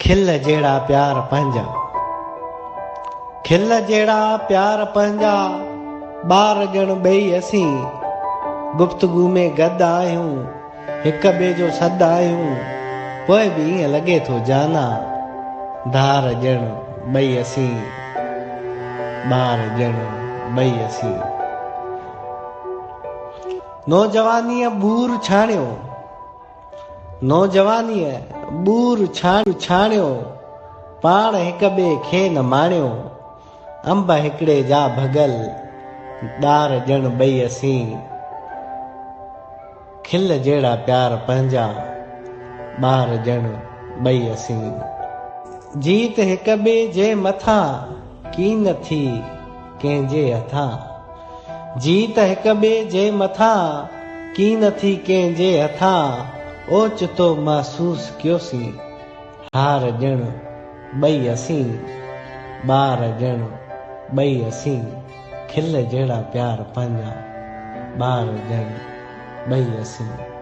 खिल जेड़ा प्यार पंहिंजा, खिल जेड़ा प्यार पंहिंजा, ॿार ॼण ॿई असीं गुफ़्तगू में गॾु आहियूं, हिक ॿिए जो सॾु आहियूं, पोइ बि ईअं लॻे थो जाना धार ॼण ॿई असीं, ॿार ॼण ॿई असीं। नौजवानीअ बूर छाणियो, नौजवानीअ बूर छाणियो, पाण हिक ॿिए खे न माणियो, अंब हिकिड़े जा भगल, ॾार ॼण ॿई असीं, खिल जहिड़ा प्यार पंहिंजा, ॿार ॼण ॿई असीं। जीत हिक ॿिए जे मथां की न थी कंहिंजे हथां, जीत हिक ॿिए जे मथां की न थी कंहिंजे हथां, ओचितो महसूस कयोसीं हार ॼण ॿई असीं, ॿार ॼण ॿई असीं, खिल जहिड़ा प्यार पंहिंजा, ॿार ॼण ॿई असीं।